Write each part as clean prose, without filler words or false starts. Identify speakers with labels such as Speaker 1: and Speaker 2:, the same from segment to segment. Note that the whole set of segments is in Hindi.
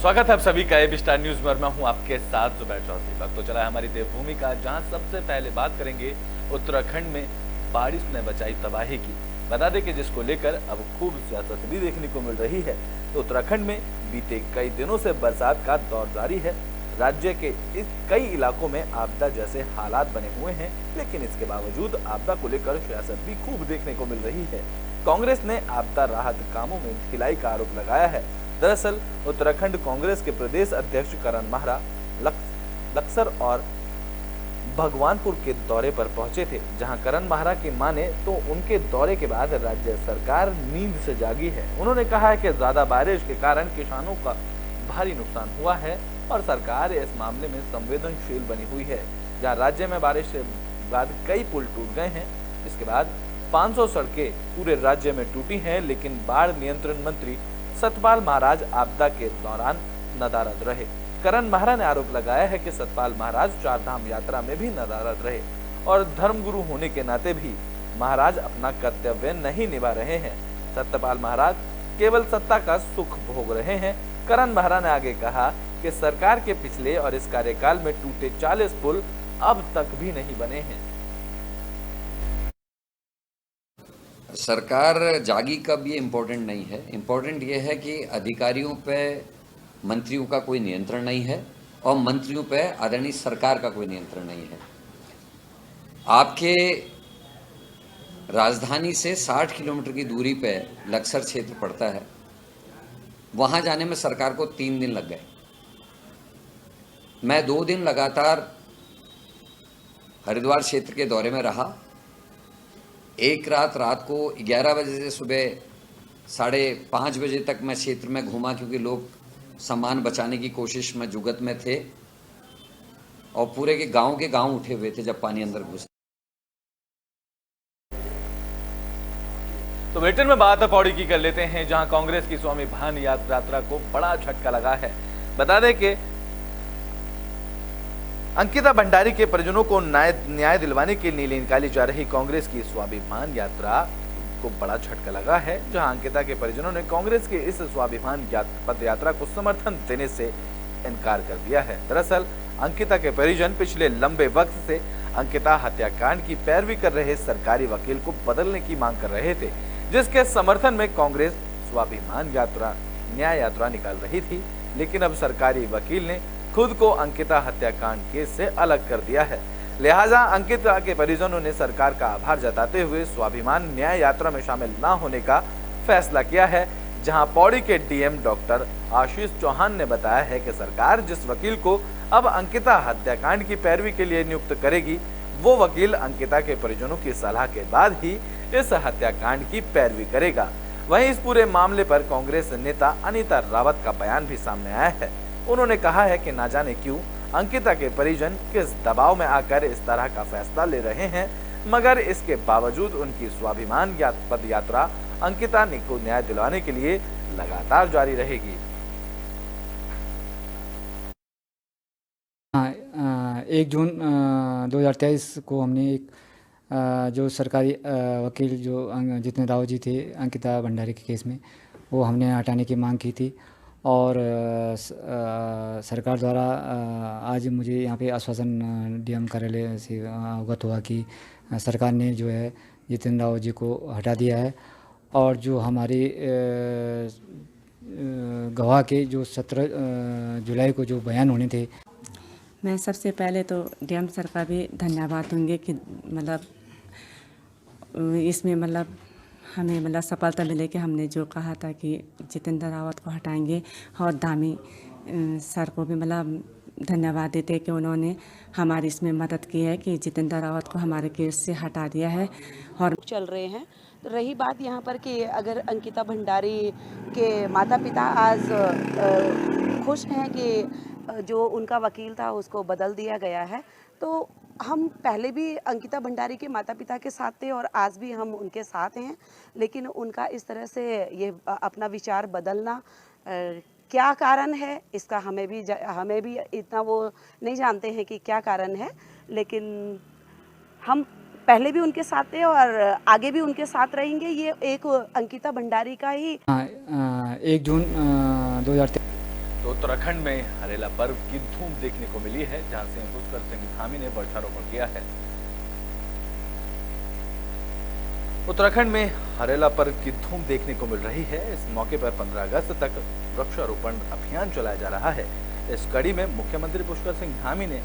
Speaker 1: स्वागत है आप सभी का एबी स्टार न्यूज में और मैं हूं आपके साथ जुबैर चौधरी। वक्त तो चला है हमारी देवभूमि का, जहां सबसे पहले बात करेंगे उत्तराखंड में बारिश ने बचाई तबाही की। बता दें कि जिसको लेकर अब खूब सियासत भी देखने को मिल रही है। तो उत्तराखंड में बीते कई दिनों से बरसात का दौर जारी है। राज्य के इस कई इलाकों में आपदा जैसे हालात बने हुए हैं, लेकिन इसके बावजूद आपदा को लेकर सियासत भी खूब देखने को मिल रही है। कांग्रेस ने आपदा राहत कामों में ढिलाई का आरोप लगाया है। दरअसल उत्तराखंड कांग्रेस के प्रदेश अध्यक्ष करण माहरा लक्सर और भगवानपुर के दौरे पर पहुंचे थे, जहां करण माहरा की माने तो उनके दौरे के बाद राज्य सरकार नींद से जागी है। उन्होंने कहा है कि ज्यादा बारिश के कारण किसानों का भारी नुकसान हुआ है और सरकार इस मामले में संवेदनशील बनी हुई है। जहां राज्य में बारिश के बाद कई पुल टूट गए हैं, इसके बाद 500 सड़कें पूरे राज्य में टूटी हैं, लेकिन बाढ़ नियंत्रण मंत्री सतपाल महाराज आपदा के दौरान नदारद रहे। करण माहरा ने आरोप लगाया है कि सतपाल महाराज चारधाम यात्रा में भी नदारद रहे और धर्मगुरु होने के नाते भी महाराज अपना कर्तव्य नहीं निभा रहे हैं। सतपाल महाराज केवल सत्ता का सुख भोग रहे हैं। करण माहरा ने आगे कहा कि सरकार के पिछले और इस कार्यकाल में टूटे 40 पुल अब तक भी नहीं बने हैं।
Speaker 2: सरकार जागी कब ये इम्पोर्टेंट नहीं है। इम्पोर्टेंट ये है कि अधिकारियों पे मंत्रियों का कोई नियंत्रण नहीं है और मंत्रियों पे आदरणीय सरकार का कोई नियंत्रण नहीं है। आपके राजधानी से 60 किलोमीटर की दूरी पे लक्सर क्षेत्र पड़ता है। वहाँ जाने में सरकार को 3 दिन लग गए। मैं 2 दिन लगातार हरिद्वार क्षेत्र के दौरे में रहा। एक रात को 11 बजे से सुबह 5:30 बजे तक मैं क्षेत्र में घूमा, क्योंकि लोग सामान बचाने की कोशिश में जुगत में थे और पूरे के गांव उठे हुए थे जब पानी अंदर घुसा।
Speaker 1: तो बुलेटिन में बात पौड़ी की कर लेते हैं, जहां कांग्रेस की स्वामी भान यात्रा को बड़ा झटका लगा है। बता दें कि अंकिता भंडारी के परिजनों को न्याय दिलवाने के लिए निकाली जा रही कांग्रेस की स्वाभिमान यात्रा को बड़ा झटका लगा है, जहां अंकिता के परिजनों ने कांग्रेस की इस स्वाभिमान पद यात्रा को समर्थन देने से इनकार कर दिया है। दरअसल अंकिता के परिजन पिछले लंबे वक्त से अंकिता हत्याकांड की पैरवी कर रहे सरकारी वकील को बदलने की मांग कर रहे थे, जिसके समर्थन में कांग्रेस स्वाभिमान यात्रा न्याय यात्रा निकाल रही थी। लेकिन अब सरकारी वकील ने खुद को अंकिता हत्याकांड केस से अलग कर दिया है। लिहाजा अंकिता के परिजनों ने सरकार का आभार जताते हुए स्वाभिमान न्याय यात्रा में शामिल न होने का फैसला किया है। जहां पौड़ी के डीएम डॉक्टर आशीष चौहान ने बताया है कि सरकार जिस वकील को अब अंकिता हत्याकांड की पैरवी के लिए नियुक्त करेगी, वो वकील अंकिता के परिजनों की सलाह के बाद ही इस हत्याकांड की पैरवी करेगा। वहीं इस पूरे मामले पर कांग्रेस नेता अनीता रावत का बयान भी सामने आया है। उन्होंने कहा है कि ना जाने क्यों अंकिता के परिजन किस दबाव में आकर इस तरह का फैसला ले रहे हैं, मगर इसके बावजूद उनकी स्वाभिमान पद यात्रा अंकिता को न्याय दिलवाने के लिए लगातार जारी रहेगी।
Speaker 3: 1 जून 2023 को हमने एक जो सरकारी वकील जो जितेंद्र राव जी थे अंकिता भंडारी के केस में, वो हमने हटाने की मांग की थी और सरकार द्वारा आज मुझे यहाँ पे आश्वासन डीएम कार्यालय से अवगत हुआ कि सरकार ने जो है जितेंद्र राव जी को हटा दिया है और जो हमारे गवाह के जो 17 जुलाई को जो बयान होने थे।
Speaker 4: मैं सबसे पहले तो डीएम सर का भी धन्यवाद दूंगी कि मतलब इसमें मतलब हमें मतलब सफलता मिले कि हमने जो कहा था कि जितेंद्र रावत को हटाएंगे, और धामी सर को भी मतलब धन्यवाद देते कि उन्होंने हमारी इसमें मदद की है कि जितेंद्र रावत को हमारे केस से हटा दिया है। और
Speaker 5: चल रहे हैं। तो रही बात यहाँ पर कि अगर अंकिता भंडारी के माता पिता आज खुश हैं कि जो उनका वकील था उसको बदल दिया गया है, तो हम पहले भी अंकिता भंडारी के माता पिता के साथ थे और आज भी हम उनके साथ हैं। लेकिन उनका इस तरह से ये अपना विचार बदलना क्या कारण है, इसका हमें भी इतना वो नहीं जानते हैं कि क्या कारण है। लेकिन हम पहले भी उनके साथ थे और आगे भी उनके साथ रहेंगे। ये एक अंकिता भंडारी का ही
Speaker 3: 1 जून 2023।
Speaker 1: तो तो उत्तराखंड में हरेला पर्व की धूम देखने को मिली है, जहां सीएम पुष्कर सिंह धामी ने वृक्षारोपण किया है। उत्तराखंड में हरेला पर्व की धूम देखने को मिल रही है। इस मौके पर 15 अगस्त तक वृक्षारोपण अभियान चलाया जा रहा है। इस कड़ी में मुख्यमंत्री पुष्कर सिंह धामी ने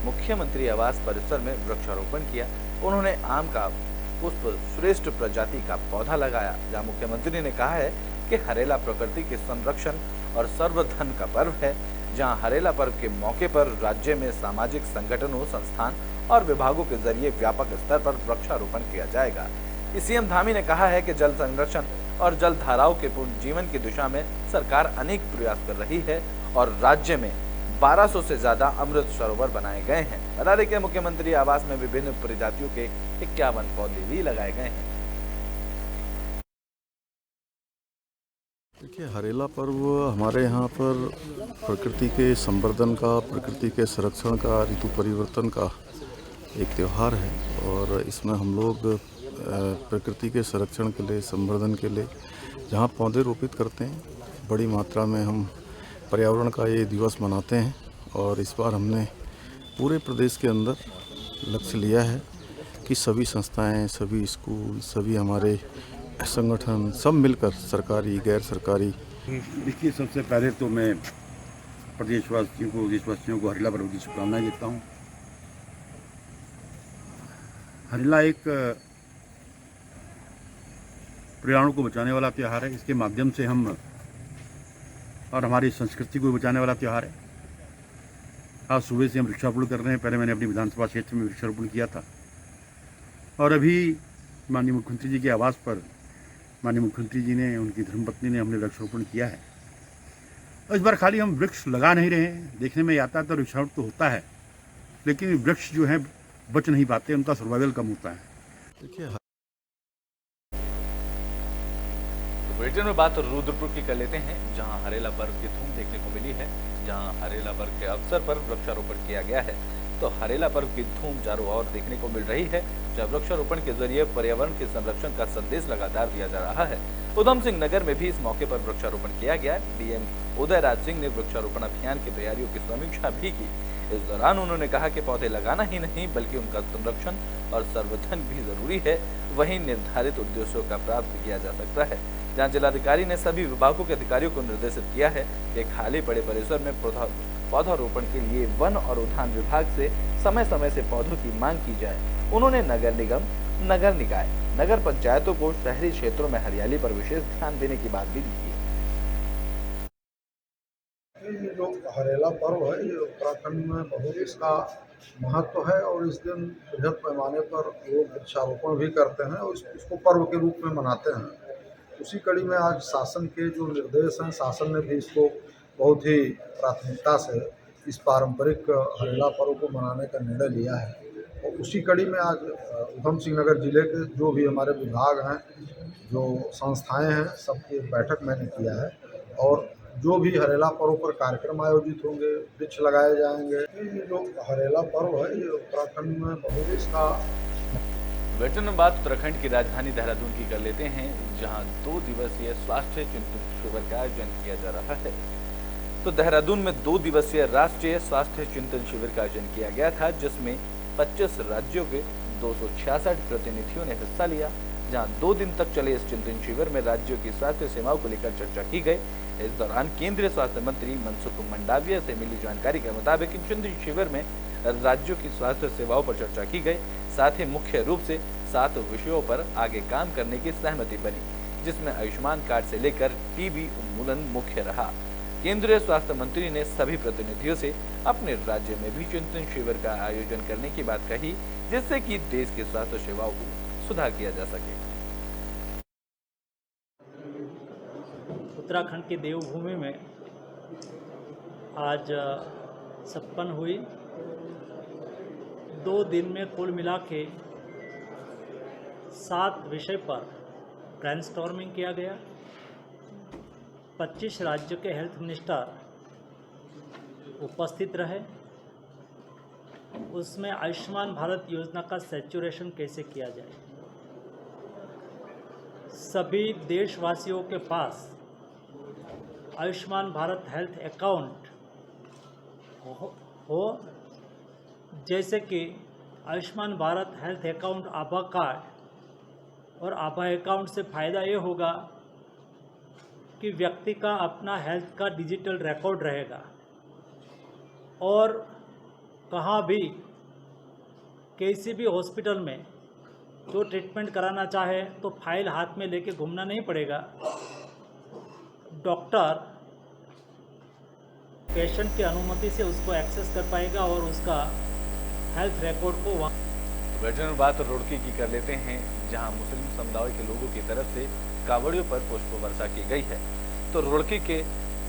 Speaker 1: मुख्यमंत्री आवास परिसर में वृक्षारोपण किया। उन्होंने आम का पुष्प श्रेष्ठ प्रजाति का पौधा लगाया, जहां मुख्यमंत्री ने कहा है कि हरेला प्रकृति के संरक्षण और सर्वधन का पर्व है। जहां हरेला पर्व के मौके पर राज्य में सामाजिक संगठनों, संस्थान और विभागों के जरिए व्यापक स्तर पर वृक्षारोपण किया जाएगा। सीएम धामी ने कहा है कि जल संरक्षण और जल धाराओं के पुनर्जीवन की दिशा में सरकार अनेक प्रयास कर रही है और राज्य में 1200 से ज्यादा अमृत सरोवर बनाए गए हैं। बता दें कि मुख्यमंत्री आवास में विभिन्न प्रजातियों के 51 पौधे भी लगाए गए हैं।
Speaker 6: देखिए, हरेला पर्व हमारे यहाँ पर प्रकृति के संवर्धन का, प्रकृति के संरक्षण का, ऋतु परिवर्तन का एक त्यौहार है और इसमें हम लोग प्रकृति के संरक्षण के लिए, संवर्धन के लिए जहाँ पौधे रोपित करते हैं, बड़ी मात्रा में हम पर्यावरण का ये दिवस मनाते हैं। और इस बार हमने पूरे प्रदेश के अंदर लक्ष्य लिया है कि सभी संस्थाएं, सभी स्कूल, सभी हमारे संगठन सब मिलकर, सरकारी गैर सरकारी।
Speaker 7: देखिए, सबसे पहले तो मैं देशवासियों को हरेला पर्व की शुभकामनाएं देता हूँ। हरेला एक पर्यावरण को बचाने वाला त्यौहार है। इसके माध्यम से हम और हमारी संस्कृति को बचाने वाला त्यौहार है। आज सुबह से हम वृक्षारोपण कर रहे हैं। पहले मैंने अपनी विधानसभा क्षेत्र में वृक्षारोपण किया था और अभी माननीय मुख्यमंत्री जी के आवास पर माननीय मुख्यमंत्री जी ने, उनकी धर्मपत्नी ने, हमने वृक्षारोपण किया है। और इस बार खाली हम वृक्ष लगा नहीं रहे हैं। देखने में आता है तो वृक्षारोपण तो होता है, लेकिन वृक्ष जो है बच नहीं पाते, उनका सर्वाइवल कम होता है।
Speaker 6: देखिए,
Speaker 1: बुलेटिन में बात रुद्रपुर की कर लेते हैं, जहां हरेला पर्व की धूम देखने को मिली है। जहां हरेला पर्व के अवसर पर वृक्षारोपण किया गया है, तो हरेला पर्व की धूम चारों ओर देखने को मिल रही है, जहां वृक्षारोपण के जरिए पर्यावरण के संरक्षण का संदेश लगातार दिया जा रहा है। उधम सिंह नगर में भी इस मौके पर वृक्षारोपण किया गया। डीएम उदयराज सिंह ने वृक्षारोपण अभियान की तैयारियों की समीक्षा भी की। इस दौरान उन्होंने कहा कि पौधे लगाना ही नहीं बल्कि उनका संरक्षण और संवर्धन भी जरूरी है। वहीं निर्धारित उद्देश्यों का प्राप्त किया जा सकता है। जहां जिलाधिकारी ने सभी विभागों के अधिकारियों को निर्देशित किया है कि खाली पड़े परिसर में पौधारोपण के लिए वन और उद्यान विभाग से समय समय से पौधों की मांग की जाए। उन्होंने नगर निगम, नगर निकाय, नगर पंचायतों को शहरी क्षेत्रों में हरियाली पर विशेष ध्यान देने की बात भी की है।
Speaker 8: ये जो हरेला पर्व है, ये उत्तराखंड में बहुत इसका महत्व है और इस दिन बृहद पैमाने पर लोग वृक्षारोपण भी करते हैं और इसको पर्व के रूप में मनाते हैं। उसी कड़ी में आज शासन के जो निर्देश हैं, शासन ने भी इसको बहुत ही प्राथमिकता से इस पारंपरिक हरेला पर्व को मनाने का निर्णय लिया है। और उसी कड़ी में आज उधम सिंह नगर जिले के जो भी हमारे विभाग हैं, जो संस्थाएं हैं, सबकी बैठक मैंने किया है और जो भी हरेला पर्व पर कार्यक्रम आयोजित होंगे, वृक्ष लगाए जाएंगे। ये जो हरेला पर्व है, ये उत्तराखंड में बहुत इसका।
Speaker 1: बुलेटिन में बात उत्तराखंड की राजधानी देहरादून की कर लेते हैं, जहां 2 दिवसीय स्वास्थ्य चिंतन शिविर का आयोजन किया जा रहा है। तो देहरादून में 2 दिवसीय राष्ट्रीय स्वास्थ्य चिंतन शिविर का आयोजन किया गया था, जिसमें 25 राज्यों के 266 प्रतिनिधियों ने हिस्सा लिया। जहां 2 दिन तक चले इस चिंतन शिविर में राज्यों की स्वास्थ्य सेवाओं को लेकर चर्चा की गई। इस दौरान केंद्रीय स्वास्थ्य मंत्री मनसुख मंडाविया से मिली जानकारी के मुताबिक इन चिंतन शिविर में राज्यों की स्वास्थ्य सेवाओं पर चर्चा की गई। साथ ही मुख्य रूप से 7 विषयों पर आगे काम करने की सहमति बनी, जिसमें आयुष्मान कार्ड से लेकर टीबी उन्मूलन मुख्य रहा। केंद्रीय स्वास्थ्य मंत्री ने सभी प्रतिनिधियों से अपने राज्य में भी चिंतन शिविर का आयोजन करने की बात कही, जिससे कि देश की स्वास्थ्य सेवाओं को सुधार किया जा सके।
Speaker 9: उत्तराखंड की देवभूमि में आज संपन्न हुई 2 दिन में कुल मिला के 7 विषय पर ब्रेनस्टॉर्मिंग किया गया। 25 राज्यों के हेल्थ मिनिस्टर उपस्थित रहे। उसमें आयुष्मान भारत योजना का सैचुरेशन कैसे किया जाए, सभी देशवासियों के पास आयुष्मान भारत हेल्थ अकाउंट हो, जैसे कि आयुष्मान भारत हेल्थ अकाउंट आभा कार्ड। और आभा अकाउंट से फ़ायदा ये होगा कि व्यक्ति का अपना हेल्थ का डिजिटल रिकॉर्ड रहेगा और कहाँ भी किसी भी हॉस्पिटल में जो ट्रीटमेंट कराना चाहे तो फाइल हाथ में लेके घूमना नहीं पड़ेगा। डॉक्टर पेशेंट की अनुमति से उसको एक्सेस कर पाएगा और उसका हेल्थ रिकॉर्ड को वहाँ।
Speaker 1: वेटरनरी बात रुड़की की कर लेते हैं, जहां मुस्लिम समुदाय के लोगों की तरफ से कावड़ियों पर पुष्प वर्षा की गई है। तो रुड़की के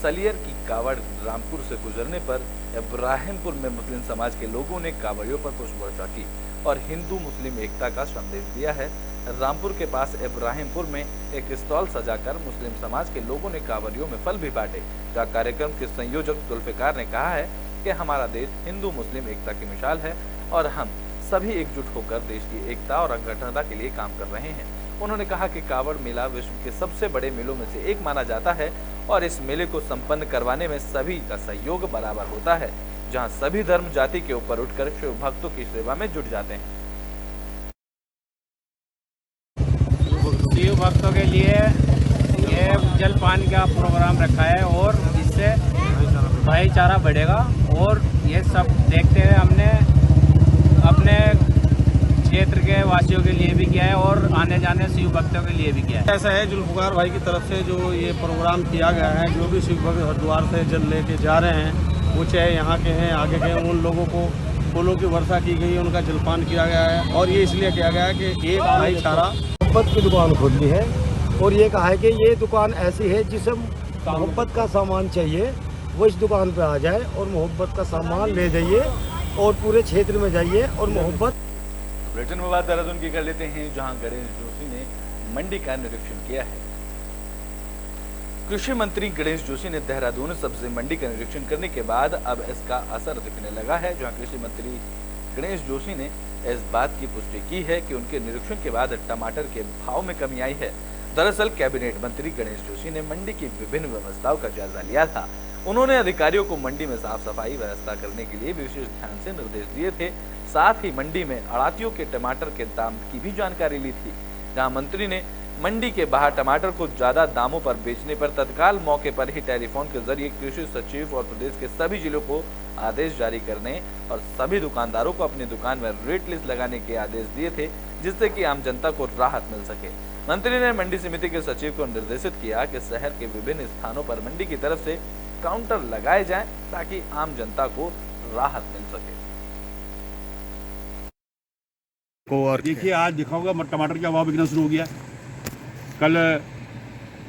Speaker 1: सलियर की कावड़ रामपुर से गुजरने पर इब्राहिमपुर में मुस्लिम समाज के लोगों ने कावड़ियों पर पुष्प वर्षा की और हिंदू मुस्लिम एकता का संदेश दिया है। रामपुर के पास इब्राहिमपुर में एक स्टॉल सजाकर मुस्लिम समाज के लोगों ने कावड़ियों में फल भी बांटे। जहाँ कार्यक्रम के संयोजक जुल्फिकार ने कहा है कि हमारा देश हिंदू मुस्लिम एकता की मिसाल है और हम सभी एकजुट होकर देश की एकता और अखंडता के लिए काम कर रहे हैं। उन्होंने कहा कि कावड़ मेला विश्व के सबसे बड़े मेलों में से एक माना जाता है और इस मेले को संपन्न करवाने में सभी का सहयोग बराबर होता है, जहां सभी धर्म जाति के ऊपर उठकर शिव भक्तों की सेवा में जुट जाते हैं।
Speaker 10: शिव भक्तों के लिए ये जलपान का प्रोग्राम रखा है और इससे भाईचारा बढ़ेगा और ये सब देखते हुए हमने अपने क्षेत्र के वासियों के लिए भी किया है और आने जाने शिव भक्तों के लिए भी किया है।
Speaker 11: ऐसा है जुल्फिकार भाई की तरफ से जो ये प्रोग्राम किया गया है, जो भी शिव भक्त हरिद्वार से जल लेके जा रहे हैं, वो चाहे यहाँ के हैं आगे के, उन लोगों को फूलों की वर्षा की गई, उनका जलपान किया गया है। और ये इसलिए किया गया है कि एक भाईचारा
Speaker 12: मोहब्बत की दुकान खोली है और ये कहा है कि ये दुकान ऐसी है जिसे मोहब्बत का सामान चाहिए वो इस दुकान पे आ जाए और मोहब्बत का सामान ले जाइए और पूरे क्षेत्र में जाइए और मोहब्बत।
Speaker 1: ब्रिटेन में बात देहरादून की कर लेते हैं, जहां गणेश जोशी ने मंडी का निरीक्षण किया है। कृषि मंत्री गणेश जोशी ने देहरादून सब्जी मंडी का निरीक्षण करने के बाद अब इसका असर दिखने लगा है। जहां कृषि मंत्री गणेश जोशी ने इस बात की पुष्टि की है कि उनके निरीक्षण के बाद टमाटर के भाव में कमी आई है। दरअसल कैबिनेट मंत्री गणेश जोशी ने मंडी की विभिन्न व्यवस्थाओं का जायजा लिया था। उन्होंने अधिकारियों को मंडी में साफ सफाई व्यवस्था करने के लिए विशेष ध्यान से निर्देश दिए थे। साथ ही मंडी में आड़तियों के टमाटर के दाम की भी जानकारी ली थी। जहां मंत्री ने मंडी के बाहर टमाटर को ज्यादा दामों पर बेचने पर तत्काल मौके पर ही टेलीफोन के जरिए कृषि सचिव और प्रदेश के सभी जिलों को आदेश जारी करने और सभी दुकानदारों को अपनी दुकान में रेट लिस्ट लगाने के आदेश दिए थे, जिससे कि आम जनता को राहत मिल सके। मंत्री ने मंडी समिति के सचिव को निर्देशित किया कि शहर के विभिन्न स्थानों पर मंडी की तरफ से काउंटर लगाए जाएं ताकि आम जनता को राहत मिल सके।
Speaker 7: और देखिए आज दिखाऊंगा टमाटर का भाव बिकना शुरू हो गया। कल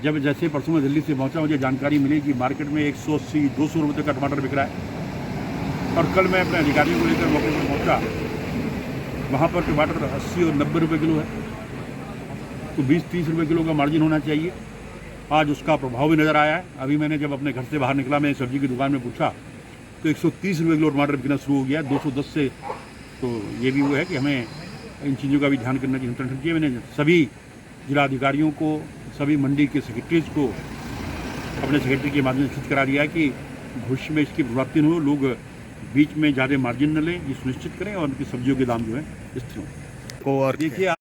Speaker 7: जब जैसे परसों में दिल्ली से पहुंचा, मुझे जानकारी मिली कि मार्केट में 180-200 रुपये का टमाटर बिक रहा है। और कल मैं अपने अधिकारियों को लेकर मौके पर पहुंचा, वहाँ पर टमाटर 80 और 90 रुपये किलो है, तो 20-30 रुपये किलो का मार्जिन होना चाहिए। आज उसका प्रभाव भी नज़र आया है। अभी मैंने जब अपने घर से बाहर निकला, मैं सब्जी की दुकान में पूछा तो 130 रुपये किलो टमाटर बिकना शुरू हो गया, 210 से। तो ये भी वो है कि हमें इन चीज़ों का भी ध्यान करना चाहिए। मैंने सभी जिला अधिकारियों को, सभी मंडी के सेक्रेटरीज को अपने सेक्रेटरी के माध्यम से सूचित करा दिया है कि भविष्य में इसकी प्रभावित न हो, लोग बीच में ज़्यादा मार्जिन न लें, ये सुनिश्चित करें और उनकी सब्जियों के दाम जो है स्थिर हों। और देखिए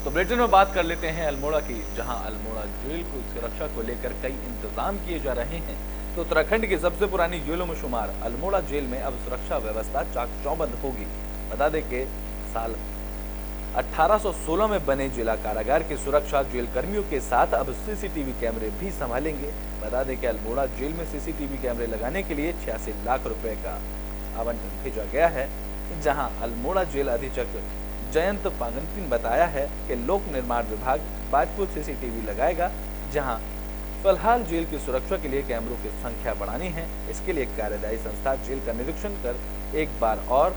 Speaker 1: तो बुलेटिन में बात कर लेते हैं अल्मोड़ा की, जहां अल्मोड़ा जेल को सुरक्षा को लेकर कई इंतजाम किए जा रहे हैं। तो उत्तराखंड की सबसे पुरानी जेलों में शुमार अल्मोड़ा जेल में अब सुरक्षा व्यवस्था चाक चौबंद होगी। बता दें कि साल 1816 में बने जिला कारागार की सुरक्षा जेल कर्मियों के साथ अब सीसीटीवी कैमरे भी संभालेंगे। बता दें कि अल्मोड़ा जेल में सीसीटीवी कैमरे लगाने के लिए 86 लाख रुपए का आवंटन भेजा गया है। जहां अल्मोड़ा जेल अधीक्षक जयंत पागंती बताया है कि लोक निर्माण विभाग बाजपुर सीसीटीवी लगाएगा, जहां फिलहाल जेल की सुरक्षा के लिए कैमरों की संख्या बढ़ानी है। इसके लिए कार्यदायी संस्था जेल का निरीक्षण कर एक बार और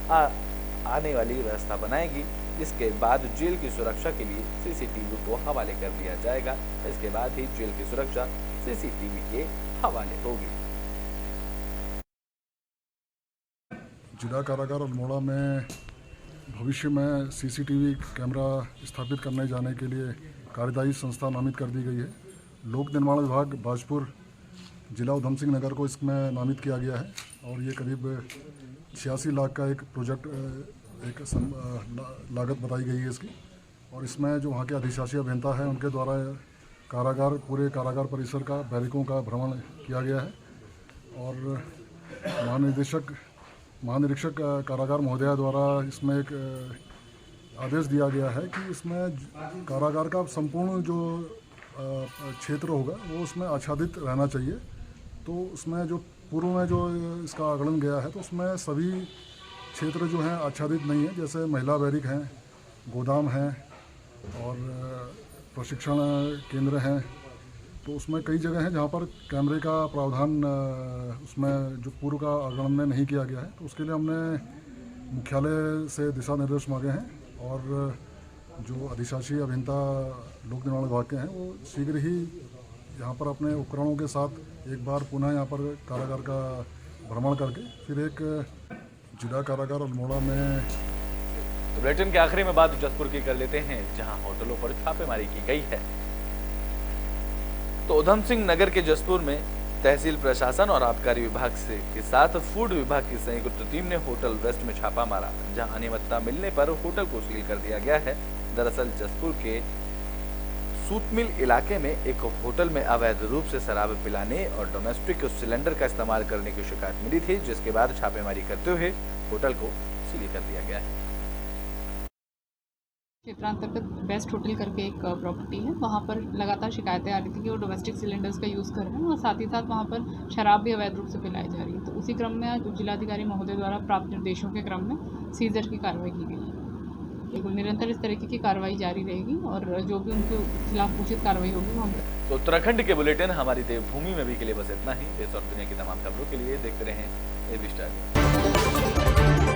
Speaker 1: आने वाली व्यवस्था बनाएगी। इसके बाद जेल की सुरक्षा के लिए सीसीटीवी को हवाले कर दिया जाएगा। इसके बाद ही जेल की सुरक्षा सीसीटीवी के हवाले होगी।
Speaker 13: जिला कारागार अल्मोड़ा में भविष्य में सीसीटीवी कैमरा स्थापित करने जाने के लिए कार्यदायी संस्था नामित कर दी गई है। लोक निर्माण विभाग बाजपुर जिला उधम सिंह नगर को इसमें नामित किया गया है और ये करीब 86 लाख का एक प्रोजेक्ट लागत बताई गई है इसकी। और इसमें जो वहाँ के अधिशासी अभियंता हैं उनके द्वारा पूरे कारागार परिसर का बैरिकों का भ्रमण किया गया है और महानिरीक्षक कारागार महोदया द्वारा इसमें एक आदेश दिया गया है कि इसमें कारागार का संपूर्ण जो क्षेत्र होगा वो उसमें आच्छादित रहना चाहिए। तो उसमें जो पूर्व में जो इसका आकलन गया है तो उसमें सभी क्षेत्र जो हैं आच्छादित नहीं है, जैसे महिला बैरिक हैं, गोदाम हैं और प्रशिक्षण केंद्र हैं। तो उसमें कई जगह हैं जहाँ पर कैमरे का प्रावधान उसमें जो पूर्व का आकलन में नहीं किया गया है। तो उसके लिए हमने मुख्यालय से दिशा निर्देश मांगे हैं और जो अधिशासी अभियंता लोक निर्माण विभाग के हैं वो शीघ्र ही यहाँ पर अपने उपकरणों के साथ एक बार पुनः यहाँ पर कारागार का भ्रमण करके फिर एक जिला कारागार अल्मोड़ा में।
Speaker 1: तो बुलेटिन के आखिरी में बात जसपुर की कर लेते हैं, जहां होटलों पर छापेमारी की गई है। तो उधम सिंह नगर के जसपुर में तहसील प्रशासन और आबकारी विभाग के साथ फूड विभाग की संयुक्त टीम ने होटल वेस्ट में छापा मारा, जहां अनियमितता मिलने पर होटल को सील कर दिया गया है। दरअसल जसपुर के सूत मिल इलाके में एक होटल में अवैध रूप से शराब पिलाने और डोमेस्टिक सिलेंडर का इस्तेमाल करने की शिकायत मिली थी, जिसके बाद छापेमारी करते हुए होटल को सील कर दिया गया है।
Speaker 14: क्षेत्रांतर्गत बेस्ट होटल करके एक प्रॉपर्टी है, वहाँ पर लगातार शिकायतें आ रही थी कि वो डोमेस्टिक सिलेंडर्स का यूज़ कर रहे हैं और साथ ही साथ वहाँ पर शराब भी अवैध रूप से पिलाई जा रही है। तो उसी क्रम में आज जिलाधिकारी महोदय द्वारा प्राप्त निर्देशों के क्रम में सीजर की कार्रवाई की गई है। बिल्कुल निरंतर इस तरीके की कार्रवाई जारी रहेगी और जो भी उनके खिलाफ उचित कार्रवाई होगी वो हम।
Speaker 1: तो उत्तराखंड के बुलेटिन हमारी देवभूमि में भी के लिए बस इतना ही। देश और दुनिया की तमाम खबरों के लिए देखते रहें एबी स्टार।